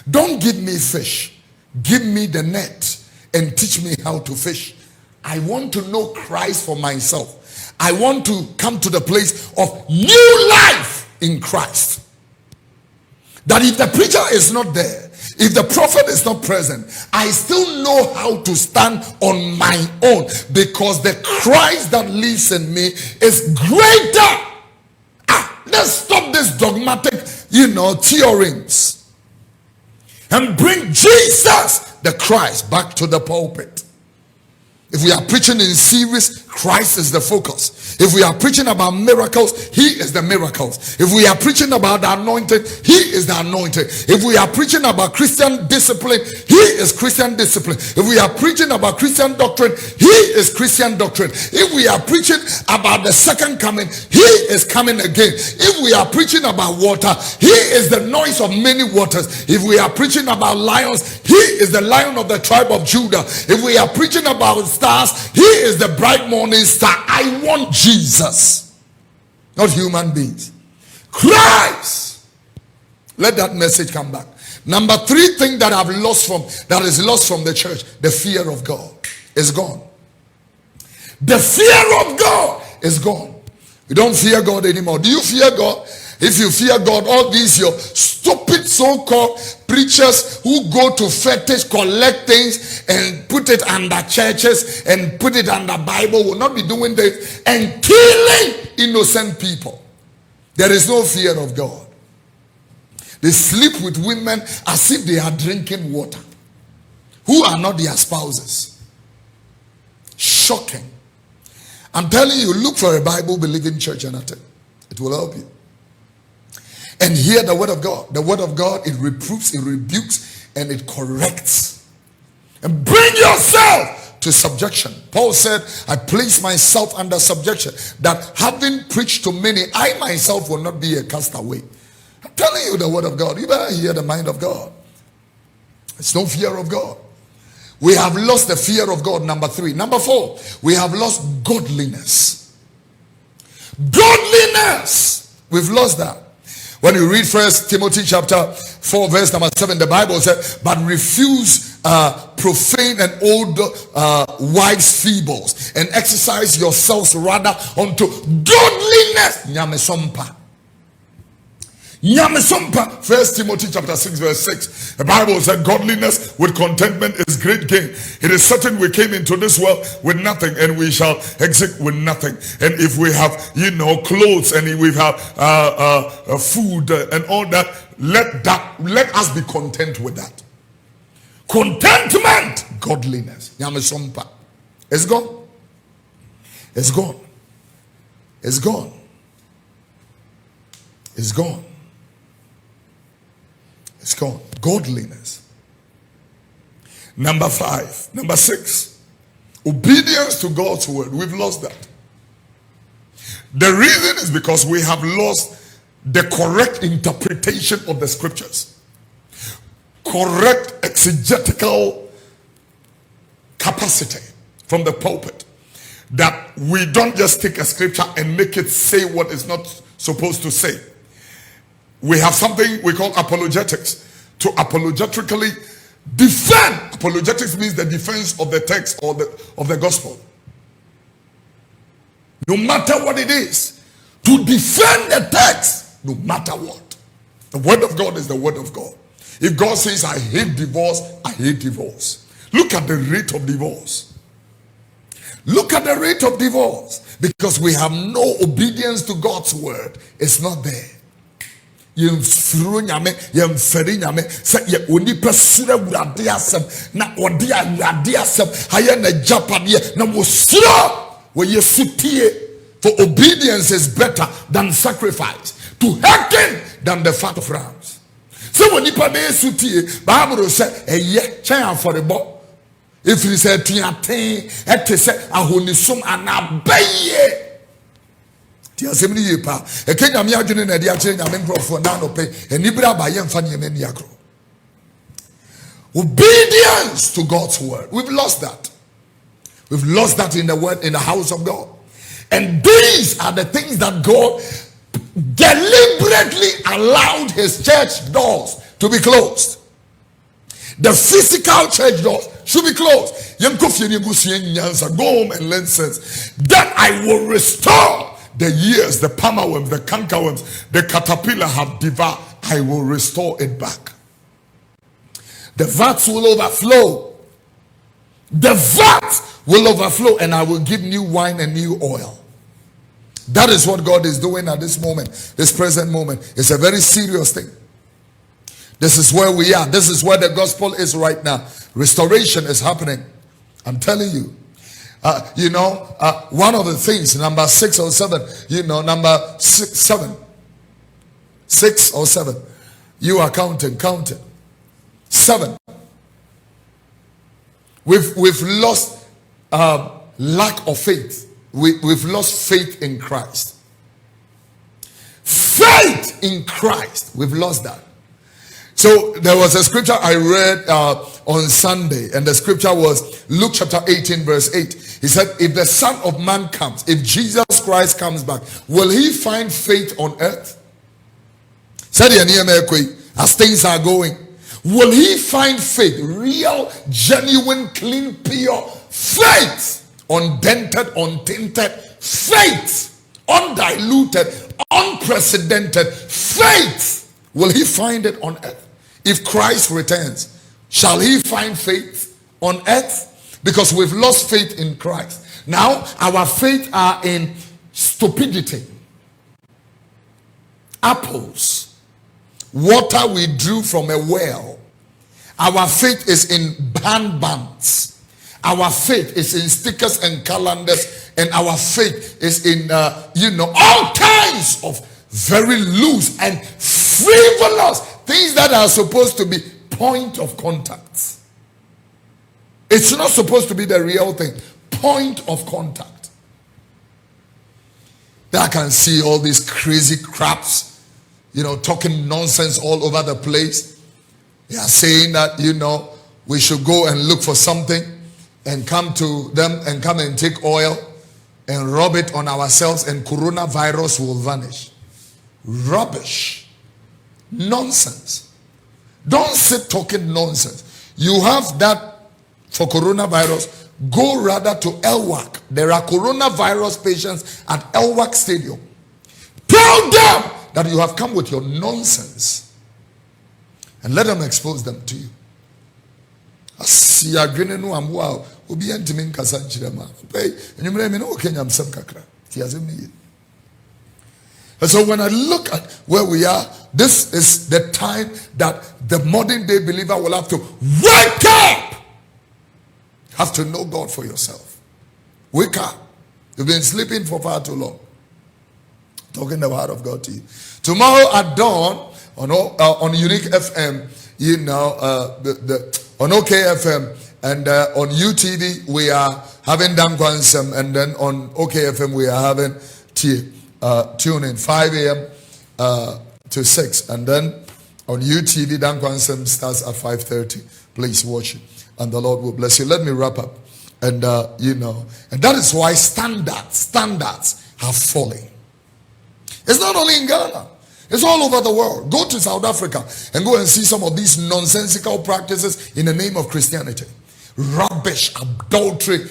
Don't give me fish. Give me the net and teach me how to fish. I want to know Christ for myself. I want to come to the place of new life in Christ. That if the preacher is not there, if the prophet is not present, I still know how to stand on my own, because the Christ that lives in me is greater. Let's stop this dogmatic, theorems and bring Jesus the Christ back to the pulpit. If we are preaching in series, Christ is the focus. If we are preaching about miracles, he is the miracles. If we are preaching about the anointed, he is the anointed. If we are preaching about Christian discipline, he is Christian discipline. If we are preaching about Christian doctrine, he is Christian doctrine. If we are preaching about the second coming, he is coming again. If we are preaching about water, he is the noise of many waters. If we are preaching about lions, he is the lion of the tribe of Judah. If we are preaching about stars, he is the bright morning star. I want Jesus, not human beings. Christ. Let that message come back. Number 3 thing that is lost from the church, the fear of God is gone. The fear of God is gone. You don't fear God anymore. Do you fear God? If you fear God, all these your stupid so-called preachers who go to fetish, collect things and put it under churches and put it under Bible will not be doing this and killing innocent people. There is no fear of God. They sleep with women as if they are drinking water, who are not their spouses. Shocking. I'm telling you, look for a Bible-believing church and it will help you. And hear the word of God. The word of God, it reproves, it rebukes, and it corrects. And bring yourself to subjection. Paul said, I place myself under subjection, that having preached to many, I myself will not be a castaway. I'm telling you the word of God. You better hear the mind of God. It's no fear of God. We have lost the fear of God, number 3. Number 4, we have lost godliness. Godliness, we've lost that. When you read 1 Timothy chapter 4 verse number 7, the Bible says, but refuse profane and old wives' feebles, and exercise yourselves rather unto godliness. Nyame sompa. Nyame sompa. 1 Timothy chapter 6 verse 6. The Bible said, godliness with contentment is great gain. It is certain we came into this world with nothing, and we shall exit with nothing. And if we have, clothes, and if we have food and all that, let us be content with that. Contentment, godliness. Nyame sompa. It's gone. It's gone. It's gone. It's gone. It's gone. Godliness. Number 6. Obedience to God's word. We've lost that. The reason is because we have lost the correct interpretation of the scriptures. Correct exegetical capacity from the pulpit. That we don't just take a scripture and make it say what it's not supposed to say. We have something we call apologetics. To apologetically defend. Apologetics means the defense of the text or of the gospel. No matter what it is, to defend the text, no matter what. The word of God is the word of God. If God says, I hate divorce, I hate divorce. Look at the rate of divorce. Look at the rate of divorce. Because we have no obedience to God's word. It's not there. Yemfuru nyame yemferi nyame se ye onipa sura wurade asem na ode awurade asem haye na japade na wo sura wo yesutie. For obedience is better than sacrifice, to hearken than the fat of rams. So when onipa be yesutie, Bible say eye chen aforibo if he say tiaten ete se ahonisum anabaye. Obedience to God's word. We've lost that. We've lost that in the word, in the house of God. And these are the things that God deliberately allowed his church doors to be closed. The physical church doors should be closed. Go home and learn sense. Then I will restore the years, the palmerworms, the cankerworms, the caterpillar have devoured. I will restore it back. The vats will overflow. The vats will overflow, and I will give new wine and new oil. That is what God is doing at this moment, this present moment. It's a very serious thing. This is where we are. This is where the gospel is right now. Restoration is happening. I'm telling you. One of the things, number 6 or 7, number 7. 6 or 7. You are counting. 7. We've lost lack of faith. We've lost faith in Christ. Faith in Christ. We've lost that. So there was a scripture I read on Sunday, and the scripture was Luke chapter 18 verse 8. He said, if the Son of Man comes, if Jesus Christ comes back, will he find faith on earth? Said as things are going, will he find faith, real, genuine, clean, pure faith, undented, untainted faith, undiluted, unprecedented faith? Will he find it on earth? If Christ returns, shall he find faith on earth? Because we've lost faith in Christ. Now, our faith are in stupidity. Apples. Water we drew from a well. Our faith is in bands. Our faith is in stickers and calendars. And our faith is in, all kinds of very loose and frivolous things that are supposed to be point of contact. It's not supposed to be the real thing. Point of contact. I can see all these crazy craps, talking nonsense all over the place. They are saying that, we should go and look for something and come to them and come and take oil. and rub it on ourselves and coronavirus will vanish. Rubbish. Nonsense. Don't sit talking nonsense. You have that for coronavirus. Go rather to Elwak. There are coronavirus patients at Elwak Stadium. Tell them that you have come with your nonsense and let them expose them to you. And so when I look at where we are, this is the time that the modern day believer will have to wake up. Have to know God for yourself. Wake up. You've been sleeping for far too long. Talking the word of God to you. Tomorrow at dawn on Unique FM, on OKFM and on UTV we are having Dan Kwansem, and then on OKFM we are having tune in 5 a.m. To 6, and then on UTV Dan Kwansem starts at 5:30. Please watch it, and the Lord will bless you. Let me wrap up, and and that is why standards have fallen. It's not only in Ghana. It's all over the world. Go to South Africa and go and see some of these nonsensical practices in the name of Christianity. Rubbish, adultery,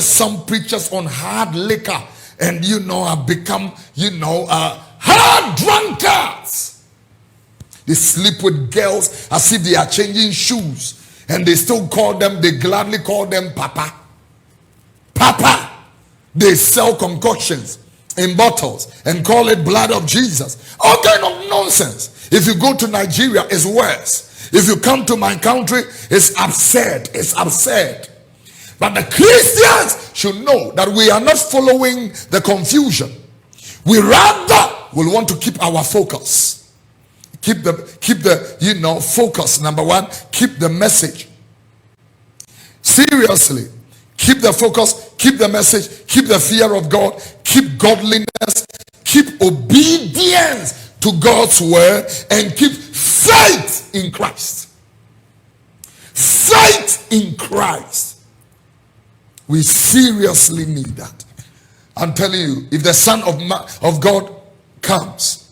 some preachers on hard liquor, and have become, hard drunkards. They sleep with girls as if they are changing shoes, and they gladly call them Papa. Papa. They sell concoctions in bottles and call it blood of Jesus. All kind of nonsense. If you go to Nigeria, it's worse. If you come to my country, it's absurd. It's absurd. But the Christians should know that we are not following the confusion. We rather will want to keep our focus. Keep the focus. Number one, keep the message. Seriously. Keep the focus, keep the message, keep the fear of God, keep godliness, keep obedience to God's word, and keep faith in Christ. Faith in Christ. We seriously need that. I'm telling you, if the Son of God comes,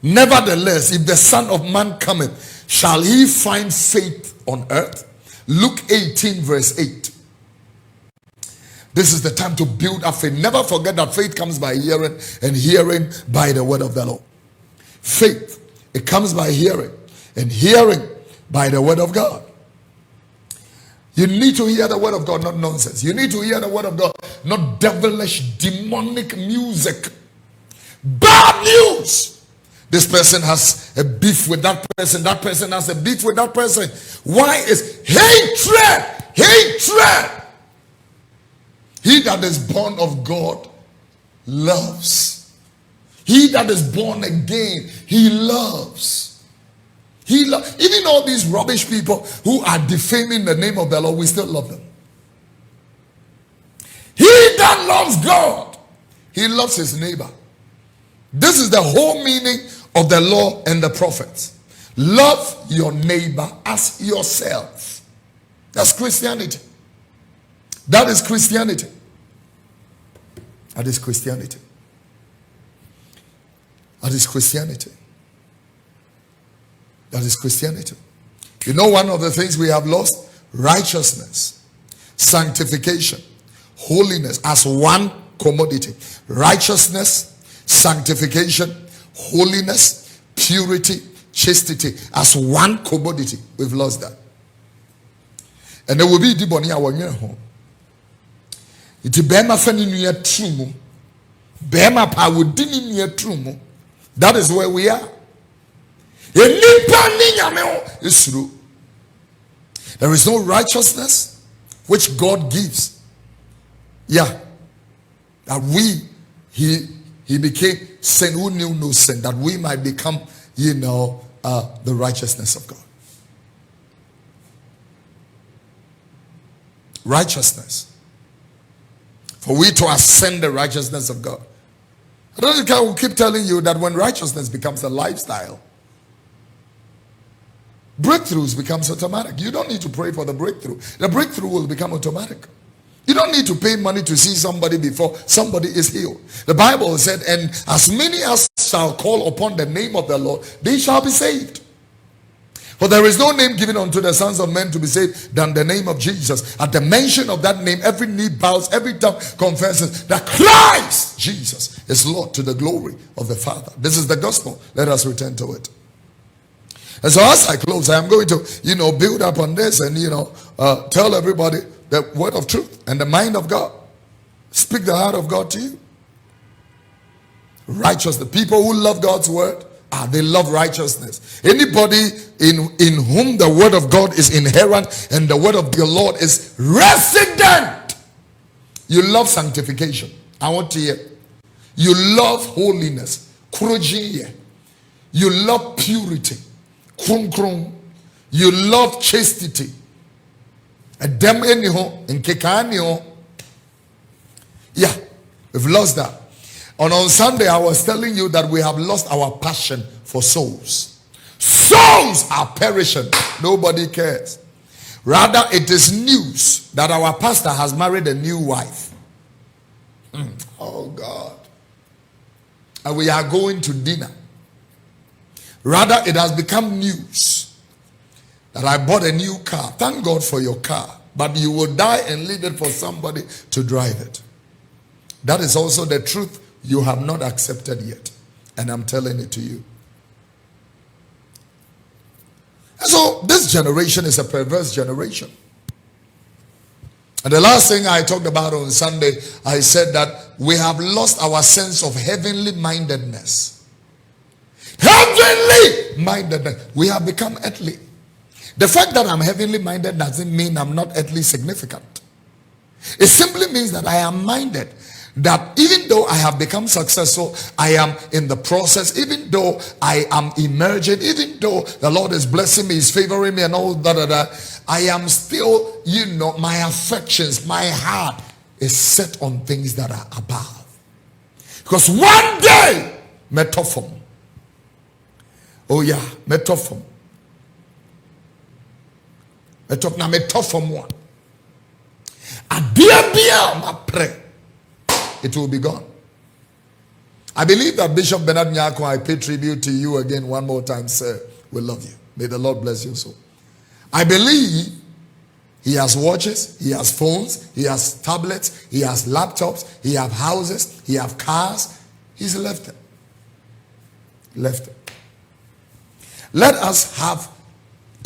nevertheless, if the Son of Man cometh, shall he find faith on earth? Luke 18 verse 8. This is the time to build up faith. Never forget that faith comes by hearing, and hearing by the word of the Lord. Faith, it comes by hearing, and hearing by the word of God. You need to hear the word of God, not nonsense. You need to hear the word of God, not devilish, demonic music. Bad news. This person has a beef with that person. That person has a beef with that person. Why is hatred? Hatred. He that is born of God loves. He that is born again, he loves. Even all these rubbish people who are defaming the name of the Lord, we still love them. He that loves God, he loves his neighbor. This is the whole meaning of the law and the prophets. Love your neighbor as yourself. That's Christianity. That is Christianity. That is Christianity. That is Christianity. That is Christianity. You know, one of the things we have lost? Righteousness, sanctification, holiness as one commodity. Righteousness, sanctification, holiness, purity, chastity as one commodity. We've lost that. And there will be Dibonia when you're home. It's Bema Feninia Trumu. Bema Pawudini Trumu. That is where we are. It's true. There is no righteousness which God gives. Yeah. That he became sin who knew no sin, that we might become, the righteousness of God. Righteousness. For we to ascend the righteousness of God. I don't think I will keep telling you that when righteousness becomes a lifestyle, breakthroughs becomes automatic. You don't need to pray for the breakthrough. The breakthrough will become automatic. You don't need to pay money to see somebody before somebody is healed. The Bible said, and as many as shall call upon the name of the Lord, they shall be saved. For there is no name given unto the sons of men to be saved than the name of Jesus. At the mention of that name, every knee bows, every tongue confesses that Christ Jesus is Lord, to the glory of the Father. This is the gospel. Let us return to it. And so as I close, I am going to, build up on this and, tell everybody the word of truth and the mind of God. Speak the heart of God to you. Righteous, the people who love God's word, they love righteousness. Anybody in whom the word of God is inherent and the word of the Lord is resident, you love sanctification. I want to hear. You love holiness. You love purity. You love chastity. Yeah, we've lost that. On Sunday, I was telling you that we have lost our passion for souls. Souls are perishing. Nobody cares. Rather, it is news that our pastor has married a new wife. Oh, God. And we are going to dinner. Rather, it has become news that I bought a new car. Thank God for your car. But you will die and leave it for somebody to drive it. That is also the truth you have not accepted yet. And I'm telling it to you. And so this generation is a perverse generation. And the last thing I talked about on Sunday, I said that we have lost our sense of heavenly mindedness. Heavenly mindedness. We have become earthly. The fact that I'm heavenly minded doesn't mean I'm not earthly significant. It simply means that I am minded. That even though I have become successful, I am in the process, even though I am emerging, even though the Lord is blessing me, is favoring me and all that, I am still, my affections, my heart is set on things that are above. Because one day, metophom. Oh yeah, metophom. Metophom one. Adia my pray. It will be gone. I believe that Bishop Bernard Nyako, I pay tribute to you again one more time, sir. We love you. May the Lord bless you so. I believe he has watches, he has phones, he has tablets, he has laptops, he has houses, he has cars. He's left it. Left it. Let us have,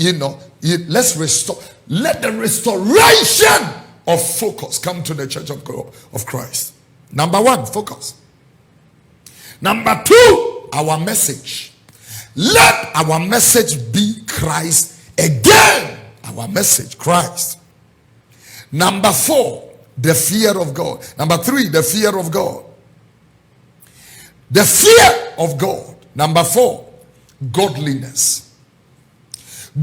let's restore. Let the restoration of focus come to the church of God, of Christ. Number one, focus. Number two, our message. Let our message be Christ again. Our message, Christ. Number four, the fear of God. Number three, the fear of God. The fear of God. Number four, godliness.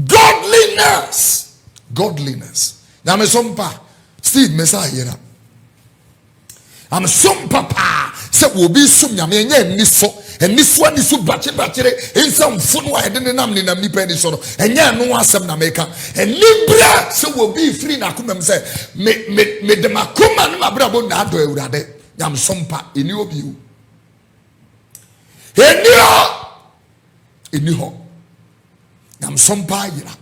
Godliness. Godliness. Nyame sompa. Steve Messiah. I'm some papa. Say will be some nyame enye niso. And this one is so bachere. In some fun why didn't nam ni nam ni penny so. And ya no asem na meka. And libra so will be free na kumem say me de makuma na brabo na do ewurade. Nyam sompa eni obi u. Eni ho. Nyam sompa yira.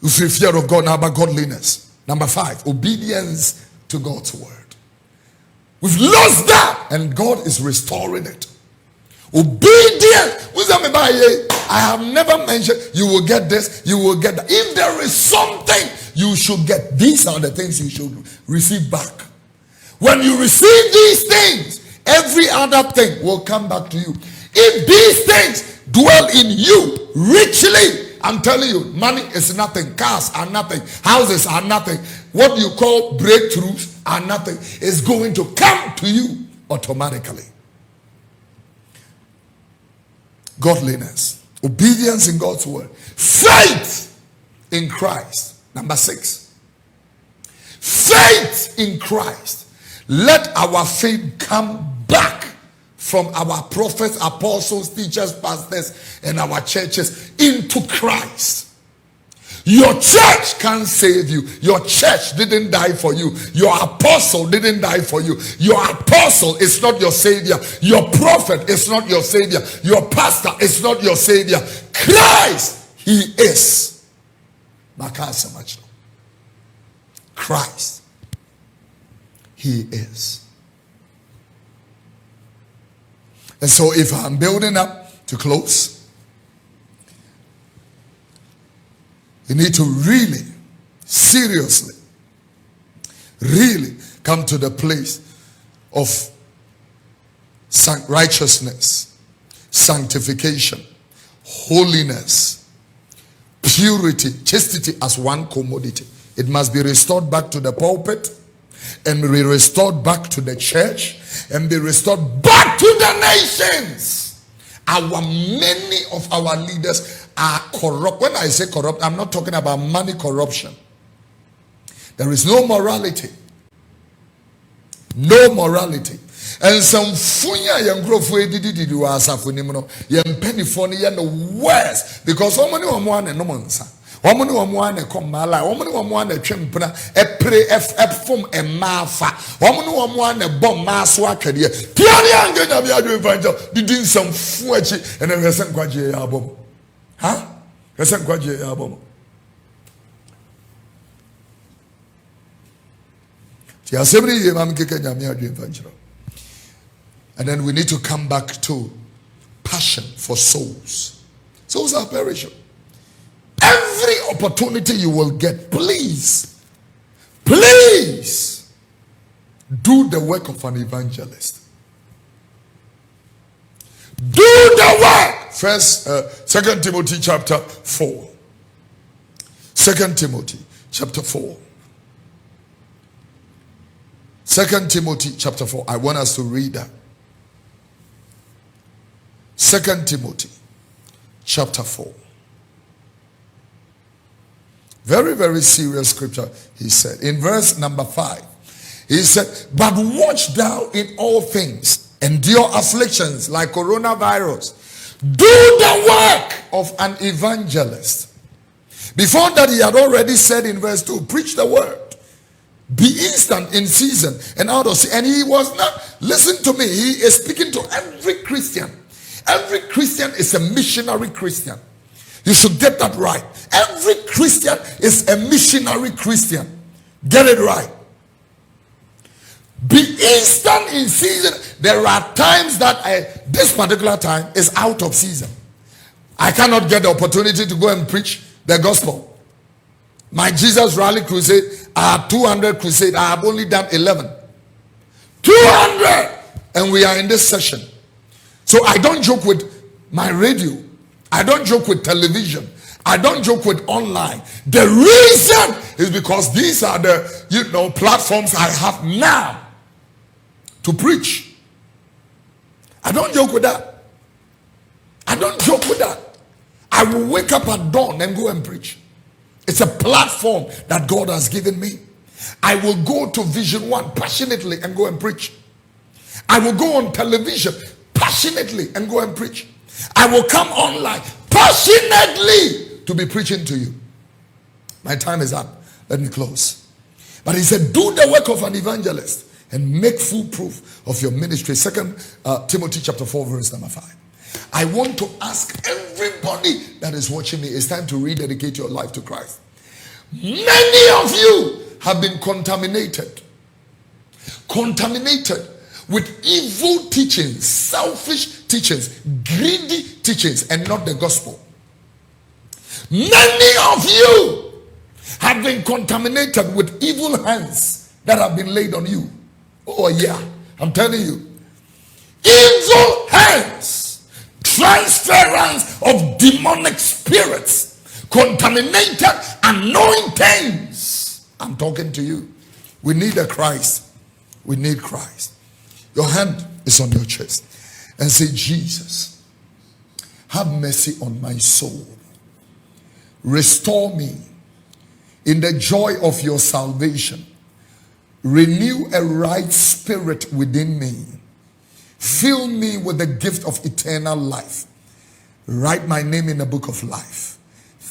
You fear of God now about godliness. Number five, obedience to God's word. We've lost that and God is restoring it. Obedience. I have never mentioned you will get this, you will get that. If there is something you should get, these are the things you should receive back. When you receive these things, every other thing will come back to you. If these things dwell in you richly, I'm telling you, money is nothing. Cars are nothing. Houses are nothing. What you call breakthroughs are nothing. It's going to come to you automatically. Godliness. Obedience in God's word. Faith in Christ. Number six. Faith in Christ. Let our faith come back from our prophets, apostles, teachers, pastors, and our churches into Christ. Your church can't save you. Your church didn't die for you. Your apostle didn't die for you. Your apostle is not your savior. Your prophet is not your savior. Your pastor is not your savior. Christ, he is. Christ, he is. And so if I'm building up to close, you need to really, seriously, really come to the place of righteousness, sanctification, holiness, purity, chastity as one commodity. It must be restored back to the pulpit, and be restored back to the church, and be restored back to the nations. Many of our leaders are corrupt. When I say corrupt, I'm not talking about money corruption. There is no morality. No morality. And some funya young growth did was young penny funny the worst because so many one and no monsa. Woman come mala, woman a chimpana, a pray f from a mafa, woman a bomb mass worker here. Tiani did some fuachi and a recent graduate album. Huh? Recent graduate album. And then we need to come back to passion for souls. Souls are perishable. Every opportunity you will get, please do the work of an evangelist. Do the work. Second Timothy chapter 4. Second Timothy chapter 4. Second Timothy chapter 4. I want us to read that. Second Timothy chapter 4. Very, very serious scripture, he said. In verse number 5, he said, but watch thou in all things, endure afflictions like coronavirus. Do the work of an evangelist. Before that, he had already said in verse 2, preach the word. Be instant in season and out of season. And he was not, listen to me, he is speaking to every Christian. Every Christian is a missionary Christian. You should get that right. Every Christian is a missionary Christian. Get it right. Be instant in season. There are times that this particular time is out of season. I cannot get the opportunity to go and preach the gospel. My Jesus Rally Crusade, I have 200 crusade. I have only done 11. 200! And we are in this session. So I don't joke with my radio. I don't joke with television. I don't joke with online. The reason is because these are the platforms I have now to preach. I don't joke with that. I don't joke with that. I will wake up at dawn and go and preach. It's a platform that God has given me. I will go to Vision 1 passionately and go and preach. I will go on television passionately and go and preach. I will come online passionately to be preaching to you. My time is up. Let me close. But he said, do the work of an evangelist and make full proof of your ministry. Second Timothy chapter 4 verse number 5. I want to ask everybody that is watching me, it's time to rededicate your life to Christ. Many of you have been contaminated with evil teachings, selfish teachings, greedy teachings, and not the gospel. Many of you have been contaminated with evil hands that have been laid on you. Oh yeah, I'm telling you. Evil hands, transference of demonic spirits, contaminated anointings. I'm talking to you. We need a Christ. We need Christ. Your hand is on your chest and say, Jesus, have mercy on my soul. Restore me in the joy of your salvation. Renew a right spirit within me. Fill me with the gift of eternal life. Write my name in the book of life.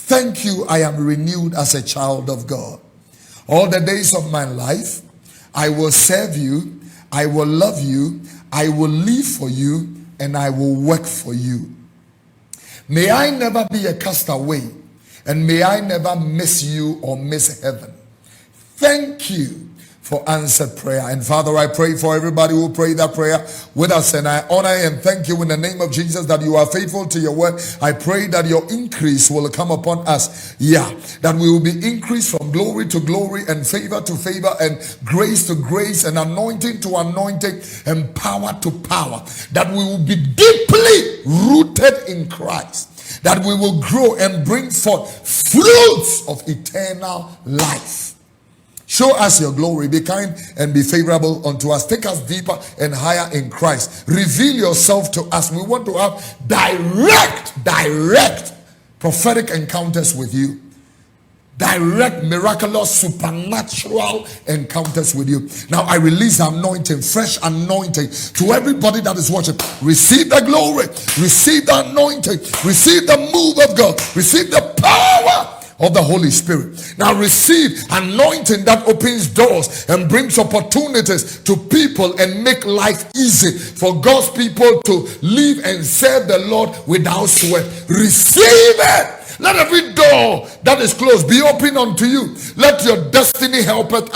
Thank you, I am renewed as a child of God. All the days of my life, I will serve you, I will love you, I will live for you, and I will work for you. May I never be a castaway, and may I never miss you or miss heaven. Thank you for answered prayer. And Father, I pray for everybody who prayed that prayer with us, and I honor and thank you in the name of Jesus that you are faithful to your word. I pray that your increase will come upon us. That we will be increased from glory to glory and favor to favor and grace to grace and anointing to anointing and power to power. That we will be deeply rooted in Christ. That we will grow and bring forth fruits of eternal life. Show us your glory. Be kind and be favorable unto us. Take us deeper and higher in Christ. Reveal yourself to us. We want to have direct prophetic encounters with you. Direct, miraculous, supernatural encounters with you. Now I release anointing, fresh anointing to everybody that is watching. Receive the glory. Receive the anointing. Receive the move of God. Receive the power of the Holy Spirit. Now receive anointing that opens doors and brings opportunities to people and make life easy for God's people to live and serve the Lord without sweat. Receive it. Let every door that is closed be open unto you. Let your destiny helpers,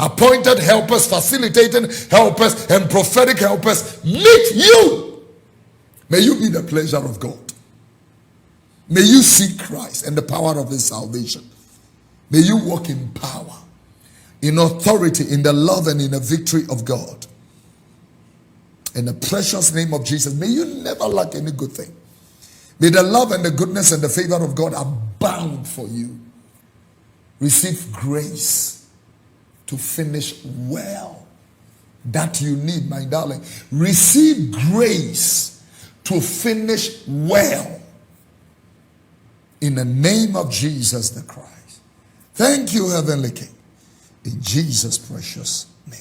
appointed helpers, facilitating helpers, and prophetic helpers meet you. May you be the pleasure of God. May you see Christ and the power of his salvation. May you walk in power, in authority, in the love and in the victory of God. In the precious name of Jesus, may you never lack any good thing. May the love and the goodness and the favor of God abound for you. Receive grace to finish well. That you need, my darling. Receive grace to finish well. In the name of Jesus the Christ. Thank you, Heavenly King. In Jesus' precious name.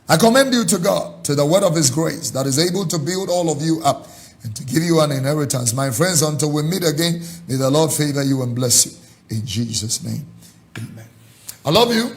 I commend you to God, to the word of his grace that is able to build all of you up and to give you an inheritance. My friends, until we meet again, may the Lord favor you and bless you. In Jesus' name. Amen. I love you.